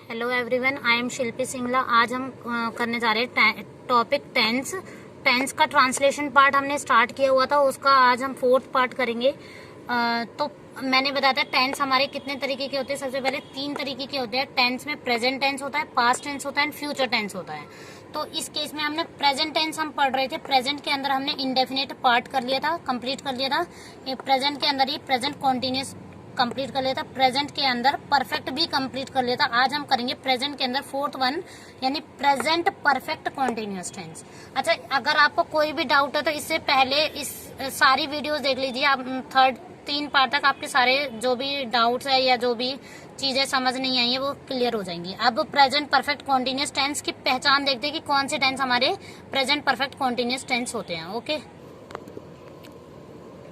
Hello everyone, I am शिल्पी सिंगला। आज हम करने जा रहे हैं टॉपिक टेंस। टेंस का ट्रांसलेशन पार्ट हमने स्टार्ट किया हुआ था, उसका आज हम 4th पार्ट करेंगे। तो मैंने बताया था टेंस हमारे कितने तरीके के होते हैं। सबसे पहले 3 तरीके के होते हैं टेंस में। प्रेजेंट टेंस होता है, पास्ट टेंस होता है एंड फ्यूचर टेंस होता है। तो इस केस में हमने प्रेजेंट टेंस हम पढ़ रहे थे। प्रेजेंट के अंदर हमने इंडेफिनिट पार्ट कर लिया था, कंप्लीट कर लिया था। ये प्रेजेंट के अंदर ही प्रेजेंट कॉन्टिन्यूस कंप्लीट कर लिया था। प्रेजेंट के अंदर परफेक्ट भी कंप्लीट कर लिया था। आज हम करेंगे प्रेजेंट के अंदर 4th वन, यानी प्रेजेंट परफेक्ट कॉन्टिन्यूअस टेंस। अच्छा, अगर आपको कोई भी डाउट है तो इससे पहले इस सारी वीडियोस देख लीजिए आप। 3 पार्ट तक आपके सारे जो भी डाउट्स है या जो भी चीजें समझ नहीं आई है वो क्लियर हो जाएंगी। अब प्रेजेंट परफेक्ट कॉन्टिन्यूअस टेंस की पहचान देखते हैं कि कौन से टेंस हमारे प्रेजेंट परफेक्ट कॉन्टिन्यूअस टेंस होते हैं। ओके,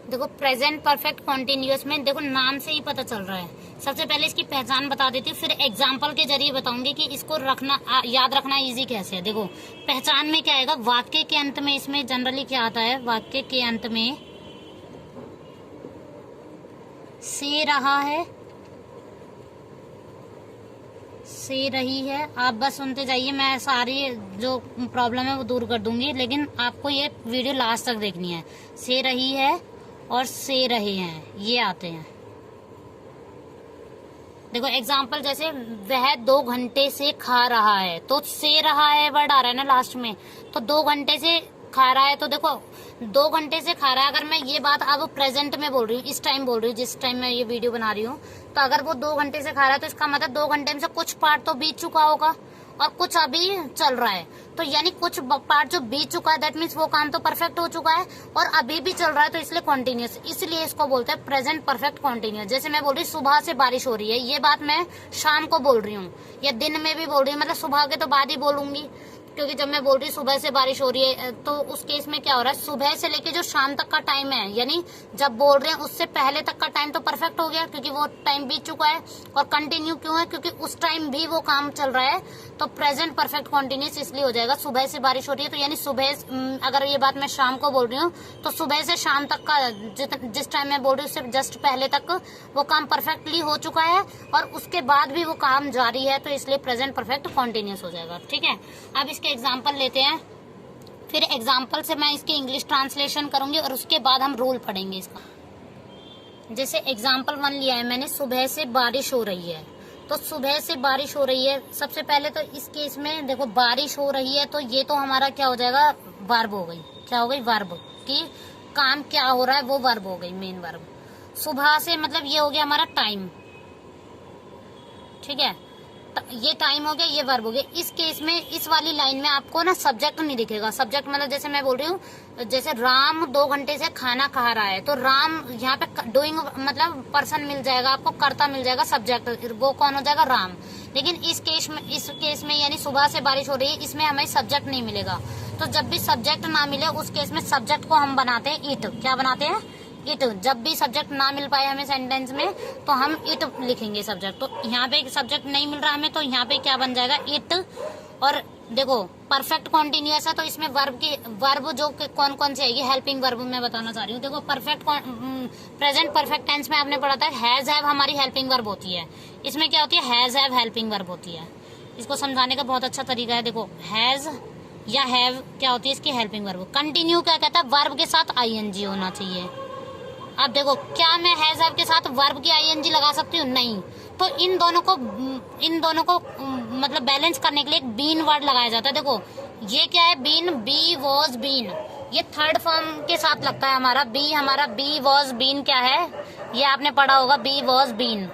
देखो प्रेजेंट परफेक्ट कॉन्टिन्यूअस में देखो नाम से ही पता चल रहा है। सबसे पहले इसकी पहचान बता देती हूँ, फिर एग्जाम्पल के जरिए बताऊंगी कि इसको रखना याद रखना इजी कैसे है। देखो पहचान में क्या आएगा, वाक्य के अंत में इसमें जनरली क्या आता है, वाक्य के अंत में से रहा है, से रही है। आप बस सुनते जाइए, मैं सारी जो प्रॉब्लम है वो दूर कर दूंगी, लेकिन आपको ये वीडियो लास्ट तक देखनी है। से रही है और से रहे हैं, ये आते हैं। देखो एग्जाम्पल, जैसे वह 2 घंटे से खा रहा है, तो से रहा है वर्ड आ रहा है ना लास्ट में, तो 2 घंटे से खा रहा है। तो देखो 2 घंटे से खा रहा है, अगर मैं ये बात अब प्रेजेंट में बोल रही हूँ, इस टाइम बोल रही हूँ जिस टाइम मैं ये वीडियो बना रही हूँ, तो अगर वो 2 घंटे से खा रहा है तो इसका मतलब 2 घंटे में से कुछ पार्ट तो बीत चुका होगा और कुछ अभी चल रहा है। तो यानी कुछ पार्ट जो बीत चुका है, दैट मीन्स वो काम तो परफेक्ट हो चुका है, और अभी भी चल रहा है, तो इसलिए कॉन्टिन्यूस, इसलिए इसको बोलते हैं प्रेजेंट परफेक्ट कॉन्टिन्यूस। जैसे मैं बोल रही सुबह से बारिश हो रही है, ये बात मैं शाम को बोल रही हूँ या दिन में भी बोल रही हूँ, मतलब सुबह के तो बाद ही बोलूंगी, क्योंकि जब मैं बोल रही सुबह से बारिश हो रही है तो उस केस में क्या हो रहा है, सुबह से लेके जो शाम तक का टाइम है, यानी जब बोल रहे हैं उससे पहले तक का टाइम तो परफेक्ट हो गया, क्योंकि वो टाइम बीत चुका है। और कंटिन्यू क्यों है, क्योंकि उस टाइम भी वो काम चल रहा है, तो प्रेजेंट परफेक्ट कॉन्टिन्यूस इसलिए हो जाएगा। सुबह से बारिश हो रही है तो यानी सुबह, अगर ये बात मैं शाम को बोल रही हूँ तो सुबह से शाम तक का जिस टाइम मैं बोल रही हूँ उससे जस्ट पहले तक वो काम परफेक्टली हो चुका है, और उसके बाद भी वो काम जारी है, तो इसलिए प्रेजेंट परफेक्ट कॉन्टिन्यूस हो जाएगा। ठीक है, अब इसके एग्जाम्पल लेते हैं, फिर एग्जाम्पल से मैं इसकी इंग्लिश ट्रांसलेशन करूंगी और उसके बाद हम रूल पढ़ेंगे इसका। जैसे एग्जाम्पल 1 लिया है मैंने, सुबह से बारिश हो रही है। तो सुबह से बारिश हो रही है, सबसे पहले तो इस केस में देखो बारिश हो रही है, तो ये तो हमारा क्या हो जाएगा, वर्ब हो गई। क्या हो गई, वर्ब, कि काम क्या हो रहा है वो वर्ब हो गई, मेन वर्ब। सुबह से मतलब ये हो गया हमारा टाइम, ठीक है, ये टाइम हो गया, ये वर्ब हो गया। इस केस में इस वाली लाइन में आपको ना सब्जेक्ट नहीं दिखेगा। सब्जेक्ट मतलब जैसे मैं बोल रही हूँ, जैसे राम 2 घंटे से खाना खा रहा है, तो राम यहाँ पे डूइंग मतलब पर्सन मिल जाएगा आपको, कर्ता मिल जाएगा, सब्जेक्ट वो कौन हो जाएगा, राम। लेकिन इस केस में यानी सुबह से बारिश हो रही है, इसमें हमें सब्जेक्ट नहीं मिलेगा। तो जब भी सब्जेक्ट ना मिले उस केस में सब्जेक्ट को हम बनाते हैं इट। क्या बनाते हैं, इट। जब भी सब्जेक्ट ना मिल पाए हमें सेंटेंस में तो हम इट लिखेंगे सब्जेक्ट। तो यहाँ पे सब्जेक्ट नहीं मिल रहा हमें, तो यहाँ पे क्या बन जाएगा, इट। और देखो परफेक्ट कॉन्टिन्यूअस है, तो इसमें वर्ब जो कौन कौन से आएगी, हेल्पिंग वर्ब मैं बताना चाह रही हूँ। देखो प्रेजेंट परफेक्ट टेंस में आपने पढ़ा था हैज हैव हमारी हेल्पिंग वर्ब होती है। इसमें क्या होती है, हैज हैव हेल्पिंग वर्ब होती है। इसको समझाने का बहुत अच्छा तरीका है। देखो हैज या हैव क्या होती है, इसकी हेल्पिंग वर्ब। कंटिन्यू क्या कहता है, वर्ब के साथ आईएनजी होना चाहिए। अब देखो क्या मैं हैज हैव के साथ वर्ब की आईएनजी लगा सकती हूँ, नहीं। तो इन दोनों को मतलब बैलेंस करने के लिए एक बीन वर्ड लगाया जाता है। देखो ये क्या है, बीन, बी वॉज बीन, ये थर्ड फॉर्म के साथ लगता है हमारा बी। हमारा बी वॉज बीन क्या है, ये आपने पढ़ा होगा, बी वॉज बीन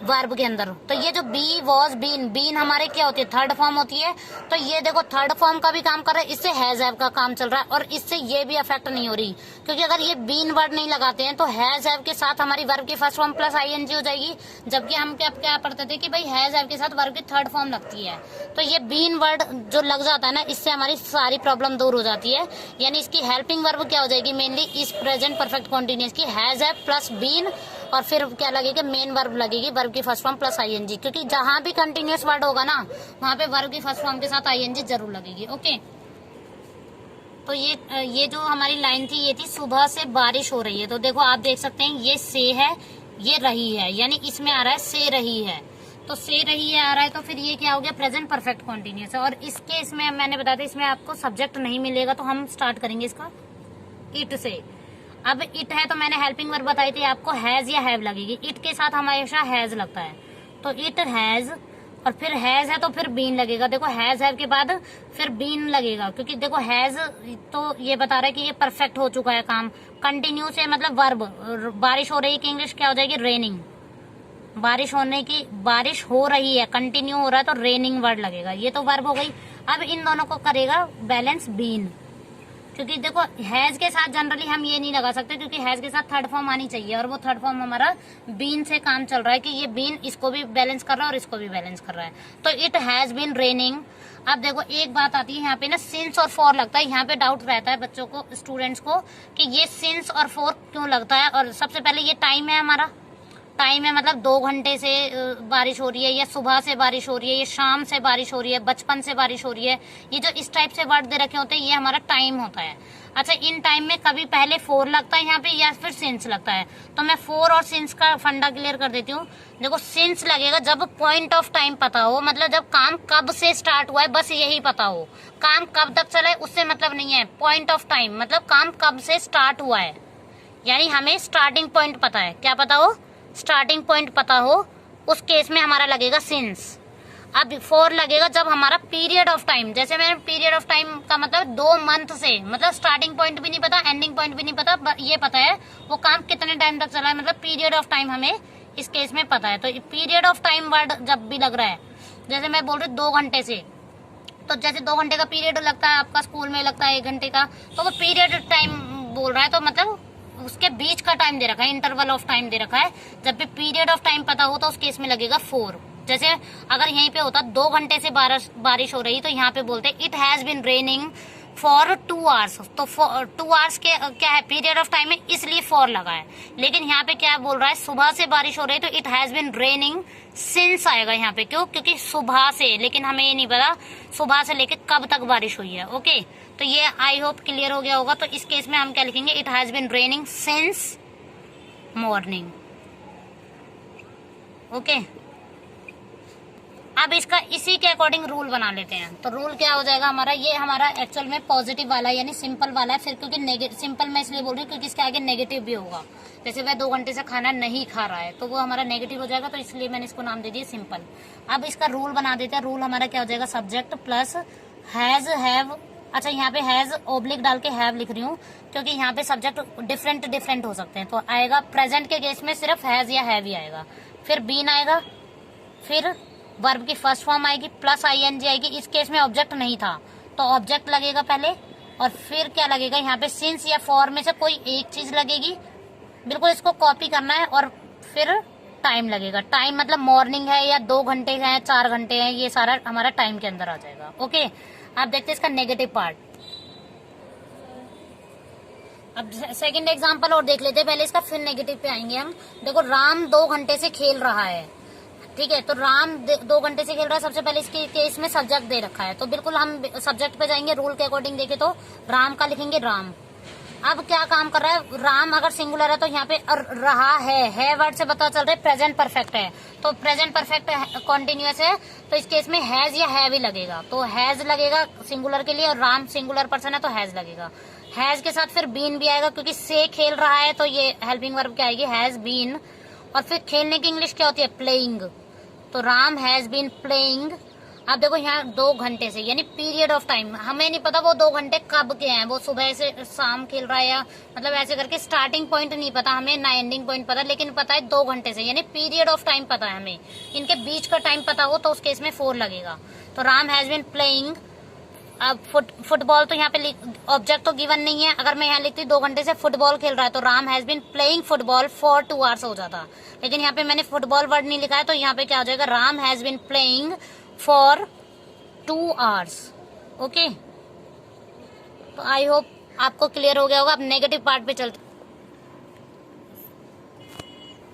वर्ब के अंदर। तो ये जो बी वॉज बीन, बीन हमारे क्या होती है, थर्ड फॉर्म होती है। तो ये देखो थर्ड फॉर्म का भी काम कर रहा है, इससे हैज हैव का काम चल रहा है, और इससे ये भी अफेक्ट नहीं हो रही, क्योंकि अगर ये बीन वर्ड नहीं लगाते हैं तो हैज हैव के साथ हमारी वर्ब की फर्स्ट फॉर्म प्लस आईएनजी हो जाएगी। जबकि हम क्या पढ़ते थे कि भाई हैज हैव के साथ वर्ब की थर्ड फॉर्म लगती है। तो ये बीन वर्ड जो लग जाता है ना, इससे हमारी सारी प्रॉब्लम दूर हो जाती है। यानी इसकी हेल्पिंग वर्ब क्या हो जाएगी, मेनली इस प्रेजेंट परफेक्ट कॉन्टिन्यूअस की हैज हैव प्लस बीन, और फिर क्या लगेगी, मेन वर्ब लगेगी, वर्ब की फर्स्ट फॉर्म प्लस आईएनजी। क्योंकि जहां भी कंटिन्यूअस वर्ड होगा ना, वहां पे वर्ब की फर्स्ट फॉर्म के साथ आईएनजी जरूर लगेगी। ओके, तो ये जो हमारी लाइन थी, ये थी सुबह से बारिश हो रही है। तो देखो आप देख सकते हैं ये से है, ये रही है, यानी इसमें आ रहा है से रही है। तो से रही है आ रहा है, तो फिर ये क्या हो गया, प्रेजेंट परफेक्ट कॉन्टिन्यूस है। और इसके इसमें मैंने बताया था इसमें आपको सब्जेक्ट नहीं मिलेगा, तो हम स्टार्ट करेंगे इसका इट से। अब इट है तो मैंने हेल्पिंग वर्ब बताई थी आपको, हैज या हैव लगेगी। इट के साथ हमेशा हैज लगता है, तो इट हैज, और फिर हैज है तो फिर बीन लगेगा। देखो हैज हैव के बाद फिर बीन लगेगा, क्योंकि देखो हैज तो ये बता रहा है कि ये परफेक्ट हो चुका है काम। कंटिन्यूस है मतलब वर्ब, बारिश हो रही है कि इंग्लिश क्या हो जाएगी, रेनिंग। बारिश होने की, बारिश हो रही है, कंटिन्यू हो रहा है तो रेनिंग वर्ड लगेगा, ये तो वर्ब हो गई। अब इन दोनों को करेगा बैलेंस बीन, क्योंकि देखो हैज के साथ जनरली हम ये नहीं लगा सकते, क्योंकि हैज के साथ थर्ड फॉर्म आनी चाहिए, और वो थर्ड फॉर्म हमारा बीन से काम चल रहा है कि ये बीन इसको भी बैलेंस कर रहा है और इसको भी बैलेंस कर रहा है। तो इट हैज बीन रेनिंग। अब देखो एक बात आती है यहाँ पे ना, सिंस और फॉर लगता है। यहाँ पे डाउट रहता है बच्चों को, स्टूडेंट्स को, कि ये सिंस और फॉर क्यों लगता है। और सबसे पहले ये टाइम है हमारा, टाइम है मतलब 2 घंटे से बारिश हो रही है, या सुबह से बारिश हो रही है, या शाम से बारिश हो रही है, बचपन से बारिश हो रही है। ये जो इस टाइप से वर्ड दे रखे होते हैं ये हमारा टाइम होता है। अच्छा, इन टाइम में कभी पहले फोर लगता है यहाँ पे या फिर सिंस लगता है, तो मैं फोर और सिंस का फंडा क्लियर कर देती हूँ। देखो सिंस लगेगा जब पॉइंट ऑफ टाइम पता हो, मतलब जब काम कब से स्टार्ट हुआ है बस यही पता हो। काम कब तक चला है उससे मतलब नहीं है, पॉइंट ऑफ टाइम मतलब काम कब से स्टार्ट हुआ है, यानी हमें स्टार्टिंग पॉइंट पता है। क्या पता हो, स्टार्टिंग पॉइंट पता हो, उस केस में हमारा लगेगा सिंस। अब फोर लगेगा जब हमारा पीरियड ऑफ टाइम, जैसे मैंने पीरियड ऑफ टाइम का मतलब 2 मंथ से, मतलब स्टार्टिंग पॉइंट भी नहीं पता, एंडिंग पॉइंट भी नहीं पता, ये पता है वो काम कितने टाइम तक चला है, मतलब पीरियड ऑफ टाइम हमें इस केस में पता है। तो पीरियड ऑफ टाइम वर्ड जब भी लग रहा है, जैसे मैं बोल रही हूँ 2 घंटे से, तो जैसे 2 घंटे का पीरियड लगता है आपका स्कूल में, लगता है 1 घंटे का, तो वो पीरियड टाइम बोल रहा है, तो मतलब उसके बीच का टाइम दे रखा है, इंटरवल ऑफ टाइम दे रखा है। जब भी पीरियड ऑफ टाइम पता हो तो उस केस में लगेगा 4। जैसे अगर यहीं पे होता 2 घंटे से बारिश हो रही, तो यहाँ पे बोलते it has been raining for 2 hours, तो 2 आवर्स के क्या है, पीरियड ऑफ टाइम है, इसलिए 4 लगा है। लेकिन यहाँ पे क्या बोल रहा है, सुबह से बारिश हो रही है, तो it has been raining since आएगा यहाँ पे। क्यों, क्योंकि सुबह से, लेकिन हमें ये नहीं पता सुबह से लेके कब तक बारिश हुई है। ओके, तो ये आई होप क्लियर हो गया होगा। तो इस केस में हम क्या लिखेंगे, it has been raining since morning. Okay, अब इसका इसी के अकॉर्डिंग रूल बना लेते हैं। तो रूल क्या हो जाएगा हमारा, ये हमारा एक्चुअल में पॉजिटिव वाला है, यानी सिंपल वाला है। फिर क्योंकि सिंपल मैं इसलिए बोल रही हूँ क्योंकि इसके आगे नेगेटिव भी होगा। जैसे वह 2 घंटे से खाना नहीं खा रहा है, तो वो हमारा नेगेटिव हो जाएगा, तो इसलिए मैंने इसको नाम दे दिया सिंपल। अब इसका रूल बना देते हैं। रूल हमारा क्या हो जाएगा, सब्जेक्ट प्लस हैज हैव। अच्छा, यहाँ पे हैज ओब्लिक डाल के हैव लिख रही हूँ, क्योंकि यहाँ पे सब्जेक्ट डिफरेंट हो सकते हैं। तो आएगा प्रेजेंट के केस में सिर्फ हैज या हैव ही आएगा, फिर बीन आएगा, फिर वर्ब की फर्स्ट फॉर्म आएगी, प्लस आईएनजी आएगी। इस केस में ऑब्जेक्ट नहीं था तो ऑब्जेक्ट लगेगा पहले, और फिर क्या लगेगा यहाँ पे, सिंस या फॉर में से कोई एक चीज लगेगी। बिल्कुल इसको कॉपी करना है, और फिर टाइम लगेगा। टाइम मतलब मॉर्निंग है या 2 घंटे हैं, 4 घंटे हैं, ये सारा हमारा टाइम के अंदर आ जाएगा। ओके, आप देखते हैं इसका नेगेटिव पार्ट। अब सेकंड एग्जांपल और देख लेते हैं पहले इसका, फिर नेगेटिव पे आएंगे हम। देखो राम 2 घंटे से खेल रहा है, ठीक है, तो राम 2 घंटे से खेल रहा है। सबसे पहले इसके केस में सब्जेक्ट दे रखा है, तो बिल्कुल हम सब्जेक्ट पे जाएंगे। रूल के अकॉर्डिंग देखे तो राम का लिखेंगे राम। अब क्या काम कर रहा है, राम अगर सिंगुलर है तो यहाँ पे रहा है वर्ड से पता चल रहा है प्रेजेंट परफेक्ट है, तो प्रेजेंट परफेक्ट कॉन्टिन्यूअस है, तो इस केस में हैज या हैव ही लगेगा। तो हैज लगेगा सिंगुलर के लिए, और राम सिंगुलर पर्सन है तो हैज लगेगा। हैज के साथ फिर बीन भी आएगा, क्योंकि से खेल रहा है, तो ये हेल्पिंग वर्ब क्या आएगी, हैज बीन। और फिर खेलने की इंग्लिश क्या होती है, प्लेइंग, तो राम हैज बीन प्लेइंग। अब देखो यहाँ 2 घंटे से, यानी पीरियड ऑफ टाइम, हमें नहीं पता वो 2 घंटे कब के हैं, वो सुबह से शाम खेल रहा है या मतलब ऐसे करके स्टार्टिंग पॉइंट नहीं पता हमें, ना एंडिंग पॉइंट पता, लेकिन पता है 2 घंटे से, यानी पीरियड ऑफ टाइम पता है हमें। इनके बीच का टाइम पता हो तो उस केस में 4 लगेगा। तो राम हैज बीन प्लेइंग। अब फुटबॉल, तो यहाँ पे ऑब्जेक्ट तो गिवन नहीं है, अगर मैं यहाँ लिखती 2 घंटे से फुटबॉल खेल रहा है, तो Ram has been playing football for 2 hours हो जाता, लेकिन यहाँ पे मैंने फुटबॉल वर्ड नहीं लिखा है, तो यहाँ पे क्या हो जाएगा, Ram has been playing for 2 hours. Okay, तो आई होप आपको क्लियर हो गया होगा। अब नेगेटिव पार्ट पे चलते।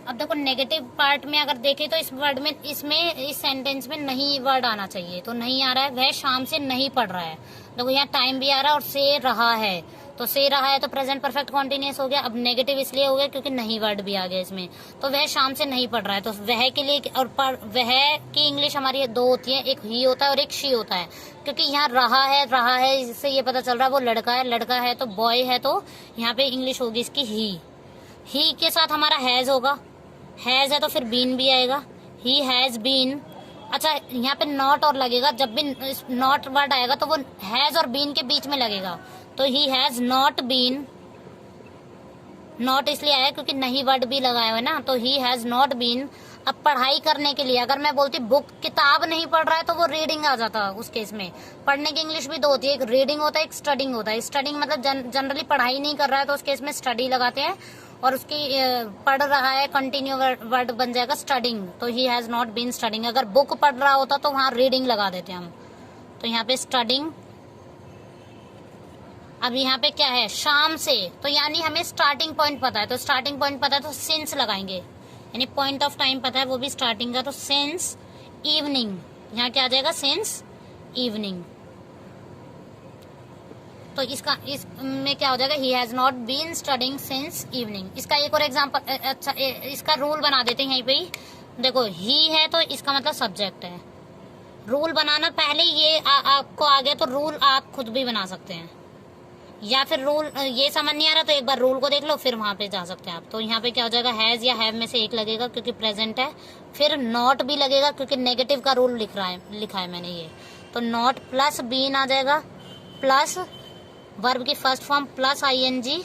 अब देखो नेगेटिव पार्ट में अगर देखें तो इस वर्ड में, इसमें इस सेंटेंस में नहीं वर्ड आना चाहिए, तो नहीं आ रहा है। वह शाम से नहीं पढ़ रहा है। देखो यहाँ टाइम भी आ रहा है और से रहा है, तो से रहा है तो प्रेजेंट परफेक्ट कॉन्टिन्यूस हो गया। अब नेगेटिव इसलिए हो गया क्योंकि नहीं वर्ड भी आ गया इसमें। तो वह शाम से नहीं पढ़ रहा है, तो वह के लिए और वह की इंग्लिश हमारी दो होती है, एक ही होता है और एक शी होता है। क्योंकि यहाँ रहा है इससे ये पता चल रहा है वो लड़का है तो बॉय है, तो यहाँ पे इंग्लिश होगी इसकी ही के साथ हमारा हैज होगा। हैज है तो फिर बीन भी आएगा, ही हैज बीन। अच्छा, यहाँ पे नॉट और लगेगा, जब भी नॉट वर्ड आएगा तो वो हैज और बीन के बीच में लगेगा। तो he has not been, not इसलिए आया क्योंकि नहीं वर्ड भी लगाया हुआ है ना, तो ही हैज नॉट बीन। अब पढ़ाई करने के लिए अगर मैं बोलती बुक किताब नहीं पढ़ रहा है तो वो रीडिंग आ जाता है उस केस में। पढ़ने की इंग्लिश भी दो होती है, एक रीडिंग होता है, एक स्टडिंग होता है। स्टडिंग मतलब जनरली पढ़ाई नहीं कर रहा है तो उस केस में स्टडी लगाते हैं, और उसकी पढ़ रहा है कंटिन्यू वर्ड बन जाएगा स्टडिंग। तो he has not been studying. अगर बुक पढ़ रहा होता तो वहां रीडिंग लगा देते हैं हम, तो यहाँ पे स्टडिंग। अब यहाँ पे क्या है, शाम से, तो यानी हमें स्टार्टिंग पॉइंट पता है, तो स्टार्टिंग पॉइंट पता है तो सिंस लगाएंगे, यानी पॉइंट ऑफ टाइम पता है वो भी स्टार्टिंग का, तो सिंस इवनिंग। यहाँ क्या आ जाएगा, सिंस इवनिंग। तो इसमें क्या हो जाएगा, he has not been studying since evening. इसका एक और एग्जांपल, अच्छा इसका रूल बना देते हैं यहीं पे ही। देखो ही है तो इसका मतलब सब्जेक्ट है। रूल बनाना पहले ये आपको आ गया तो रूल आप खुद भी बना सकते हैं, या फिर रूल ये समझ नहीं आ रहा तो एक बार रूल को देख लो फिर वहां पे जा सकते हैं आप। तो यहाँ पे क्या हो जाएगा, हैज या हैव में से एक लगेगा क्योंकि प्रेजेंट है, फिर नॉट भी लगेगा क्योंकि नेगेटिव का रूल लिखा है मैंने ये। तो नॉट प्लस बीन आ जाएगा, प्लस वर्ब की first form plus ING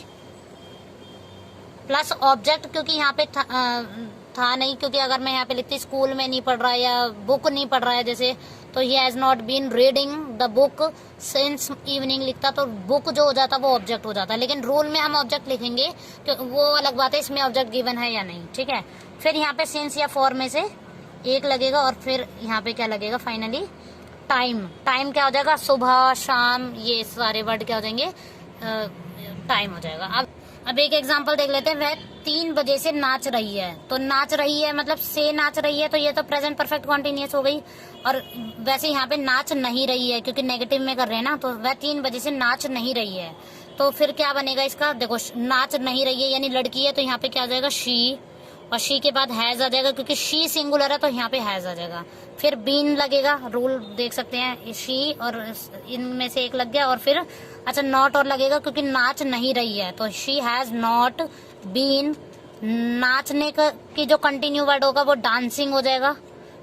plus object, क्योंकि यहाँ पे था नहीं, क्योंकि अगर मैं यहाँ पे लिखती स्कूल में नहीं पढ़ रहा है या बुक नहीं पढ़ रहा है जैसे, तो he has not been reading the book since evening लिखता तो बुक जो हो जाता वो ऑब्जेक्ट हो जाता। लेकिन रूल में हम ऑब्जेक्ट लिखेंगे तो वो अलग बात है, इसमें ऑब्जेक्ट गिवन है या नहीं, ठीक है। फिर यहाँ पे सिंस या फॉर में से एक लगेगा, और फिर यहाँ पे क्या लगेगा फाइनली, टाइम। टाइम क्या हो जाएगा, सुबह शाम, ये सारे वर्ड क्या हो जाएंगे, टाइम हो जाएगा। अब एक एग्जांपल देख लेते हैं। वह 3 बजे से नाच रही है, तो नाच रही है मतलब से नाच रही है, तो ये तो प्रेजेंट परफेक्ट कॉन्टिन्यूस हो गई। और वैसे यहाँ पे नाच नहीं रही है क्योंकि नेगेटिव में कर रहे हैं ना, तो वह 3 बजे से नाच नहीं रही है। तो फिर क्या बनेगा इसका, देखो नाच नहीं रही है यानी लड़की है, तो यहाँ पे क्या आ जाएगा, शी, और शी के बाद हैज आ जाएगा क्योंकि शी सिंगुलर है तो यहाँ पे हैज आ जाएगा। फिर बीन लगेगा, रूल देख सकते हैं, शी और इनमें से एक लग गया, और फिर अच्छा नॉट और लगेगा क्योंकि नाच नहीं रही है, तो शी हैज नॉट बीन। नाचने की जो कंटिन्यू वर्ड होगा वो डांसिंग हो जाएगा,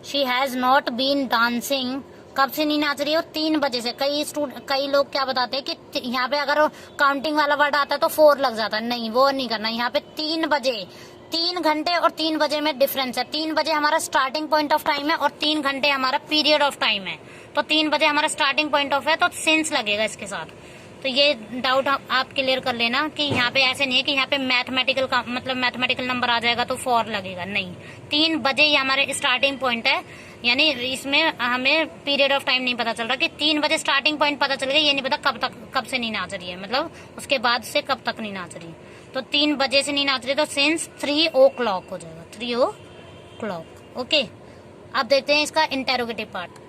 she has not been dancing. कब से नहीं नाच रही हो, 3 बजे से। कई लोग क्या बताते हैं कि यहाँ पे अगर काउंटिंग वाला वर्ड आता है तो 4 लग जाता है, नहीं वो नहीं करना। यहाँ पे 3 बजे, 3 घंटे और 3 बजे में डिफरेंस है। 3 बजे हमारा स्टार्टिंग पॉइंट ऑफ टाइम है और 3 घंटे हमारा पीरियड ऑफ टाइम है। तो 3 बजे हमारा स्टार्टिंग पॉइंट ऑफ है तो सिंस लगेगा इसके साथ। तो ये डाउट आप क्लियर कर लेना कि यहाँ पे ऐसे नहीं है कि यहाँ पे मैथमेटिकल का मतलब मैथमेटिकल नंबर आ जाएगा तो 4 लगेगा, नहीं। 3 बजे ही हमारे स्टार्टिंग पॉइंट है, यानी इसमें हमें पीरियड ऑफ टाइम नहीं पता चल रहा कि 3 बजे स्टार्टिंग पॉइंट पता चल गया, ये नहीं पता कब से नहीं नाच रही है, मतलब उसके बाद से कब तक नहीं नाच रही। तो 3 बजे से नहीं नाच रही तो सिंस 3 o'clock हो जाएगा, 3 o'clock। ओके, अब देखते हैं इसका इंटेरोगेटिव पार्ट।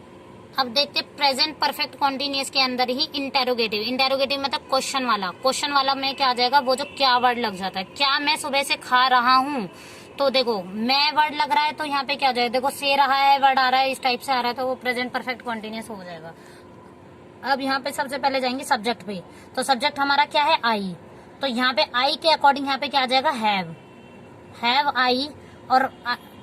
अब देखते हैं प्रेजेंट परफेक्ट कॉन्टिन्यूस के अंदर ही इंटेरोगेटिव। इंटेरोगेटिव मतलब क्वेश्चन वाला। क्वेश्चन वाला में क्या आ जाएगा, वो जो क्या वर्ड लग जाता है। क्या मैं सुबह से खा रहा हूँ, तो देखो मैं वर्ड लग रहा है तो यहाँ पे क्या हो जाएगा, देखो से रहा है वर्ड आ रहा है, इस टाइप से आ रहा है तो वो प्रेजेंट परफेक्ट कॉन्टिन्यूस हो जाएगा। अब यहाँ पे सबसे पहले जाएंगे सब्जेक्ट पे, तो सब्जेक्ट हमारा क्या है, आई। तो यहाँ पे आई के अकॉर्डिंग यहाँ पे क्या आ जाएगा, हैव आई। और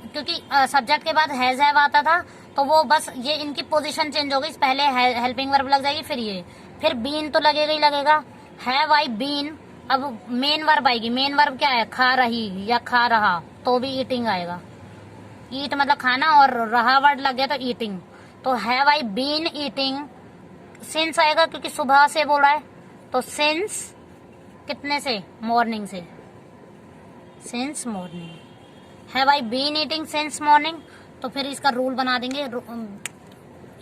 क्योंकि सब्जेक्ट के बाद हैज हैव आता था तो वो बस ये इनकी पोजीशन चेंज हो गई, पहले हेल्पिंग वर्ब लग जाएगी, फिर बीन तो लगेगा ही लगेगा, हैव आई बीन। अब मेन वर्ब आएगी, मेन वर्ब क्या है, खा रही या खा रहा, तो भी ईटिंग आएगा। ईट मतलब खाना और रहा वर्ड लग गया तो ईटिंग। तो have I been eating. Since आएगा क्योंकि सुबह से बोल रहा है, तो सिंस कितने से, मॉर्निंग से, since morning. Have I been eating since morning. तो फिर इसका रूल बना देंगे,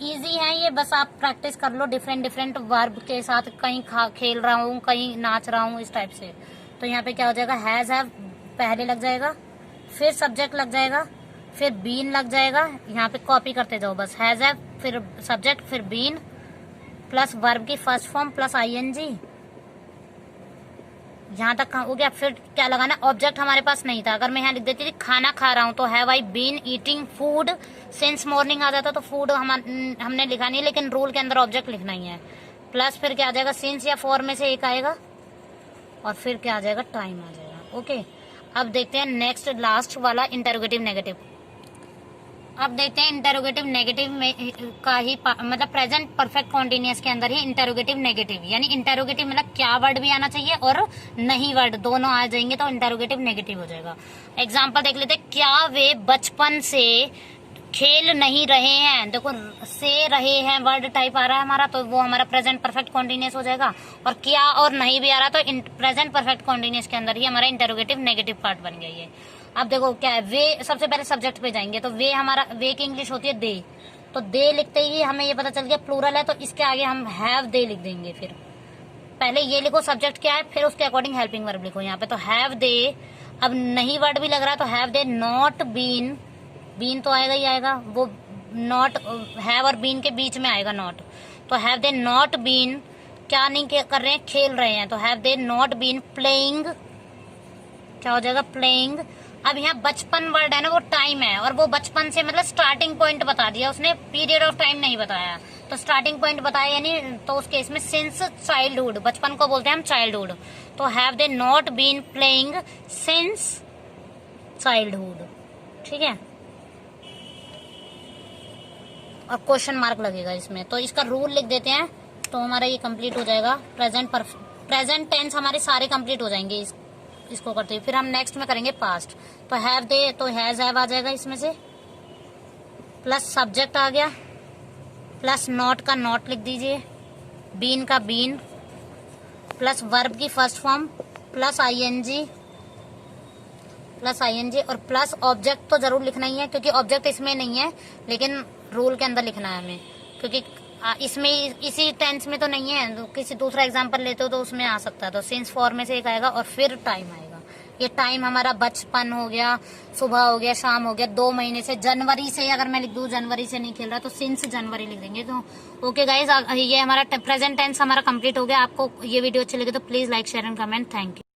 इजी है ये, बस आप प्रैक्टिस कर लो डिफरेंट वर्ब के साथ, कहीं खेल रहा हूँ कहीं नाच रहा हूँ इस टाइप से। तो यहाँ पे क्या हो जाएगा, हैज हैव पहले लग जाएगा, फिर सब्जेक्ट लग जाएगा, फिर बीन लग जाएगा। यहाँ पे कॉपी करते जाओ बस, हैज हैव फिर सब्जेक्ट फिर बीन प्लस वर्ब की फर्स्ट फॉर्म प्लस आईएनजी यहाँ तक हो गया। फिर क्या लगाना, ऑब्जेक्ट हमारे पास नहीं था। अगर मैं यहाँ लिख देती थी खाना खा रहा हूँ तो have I been eating food since morning आ जाता तो फूड हमने लिखा नहीं, लेकिन रूल के अंदर ऑब्जेक्ट लिखना ही है। प्लस फिर क्या आ जाएगा, सिंस या फॉर में से एक आएगा और फिर क्या आ जाएगा, टाइम आ जाएगा। ओके, अब देखते हैं नेक्स्ट लास्ट वाला इंटरोगेटिव नेगेटिव। अब देखते हैं इंटरोगेटिव नेगेटिव में का ही मतलब प्रेजेंट परफेक्ट कॉन्टिन्यूअस के अंदर ही इंटरोगेटिव नेगेटिव, यानी इंटरोगेटिव मतलब क्या वर्ड भी आना चाहिए और नहीं वर्ड दोनों आ जाएंगे तो इंटरोगेटिव नेगेटिव हो जाएगा। एग्जांपल देख लेते हैं, क्या वे बचपन से खेल नहीं रहे हैं। देखो से रहे हैं वर्ड टाइप आ रहा है हमारा, तो वो हमारा प्रेजेंट परफेक्ट कॉन्टिन्यूअस हो जाएगा। और क्या और नहीं भी आ रहा तो प्रेजेंट परफेक्ट कॉन्टिन्यूअस के अंदर ही हमारा इंटरोगेटिव नेगेटिव पार्ट बन गया ये। अब देखो क्या है, वे सबसे पहले सब्जेक्ट पे जाएंगे तो वे हमारा, वे की इंग्लिश होती है दे, तो दे लिखते ही हमें ये पता चल गया प्लूरल है, तो इसके आगे हम हैव दे लिख देंगे। फिर पहले ये लिखो सब्जेक्ट क्या है, फिर उसके अकॉर्डिंग हेल्पिंग वर्ब लिखो यहाँ पे, तो हैव दे। अब नहीं वर्ड भी लग रहा है तो have they not been, been तो आएगा ही आएगा, वो नॉट हैव और बीन के बीच में आएगा नॉट, तो हैव दे नॉट बीन, क्या नहीं कर रहे हैं, खेल रहे हैं, तो have they not been playing, क्या हो जाएगा, प्लेइंग। अब यहाँ बचपन वर्ड है ना, वो टाइम है, और वो बचपन से मतलब स्टार्टिंग पॉइंट बता दिया उसने, पीरियड ऑफ टाइम नहीं बताया, तो स्टार्टिंग पॉइंट बताया यानी, तो उस केस में सिंस चाइल्डहुड, बचपन को बोलते हैं हम चाइल्डहुड, तो have they not been playing since childhood. ठीक है, और क्वेश्चन मार्क लगेगा इसमें, तो इसका रूल लिख देते हैं तो हमारा ये कंप्लीट हो जाएगा। प्रेजेंट टेंस हमारे सारे कंप्लीट हो जाएंगे इसको करते हुए। फिर हम नेक्स्ट में करेंगे पास्ट, तो हैव दे, तो हैज हैव आ जाएगा इसमें से, प्लस सब्जेक्ट आ गया, प्लस नॉट का नॉट लिख दीजिए, बीन का बीन, प्लस वर्ब की फर्स्ट फॉर्म, प्लस आईएनजी, और प्लस ऑब्जेक्ट तो जरूर लिखना ही है, क्योंकि ऑब्जेक्ट इसमें नहीं है लेकिन रूल के अंदर लिखना है हमें, क्योंकि इसमें इसी टेंस में तो नहीं है, तो किसी दूसरा एग्जांपल लेते हो तो उसमें आ सकता है, तो सिंस फॉर में से एक आएगा और फिर टाइम आएगा। ये टाइम हमारा बचपन हो गया, सुबह हो गया, शाम हो गया, 2 महीने से, जनवरी से अगर मैं लिख दूं जनवरी से नहीं खेल रहा तो सिंस जनवरी लिख देंगे। तो ओके गाइज, ये हमारा प्रेजेंट टेंस हमारा कंप्लीट हो गया। आपको ये वीडियो अच्छी लगे तो please like share and comment. Thank you.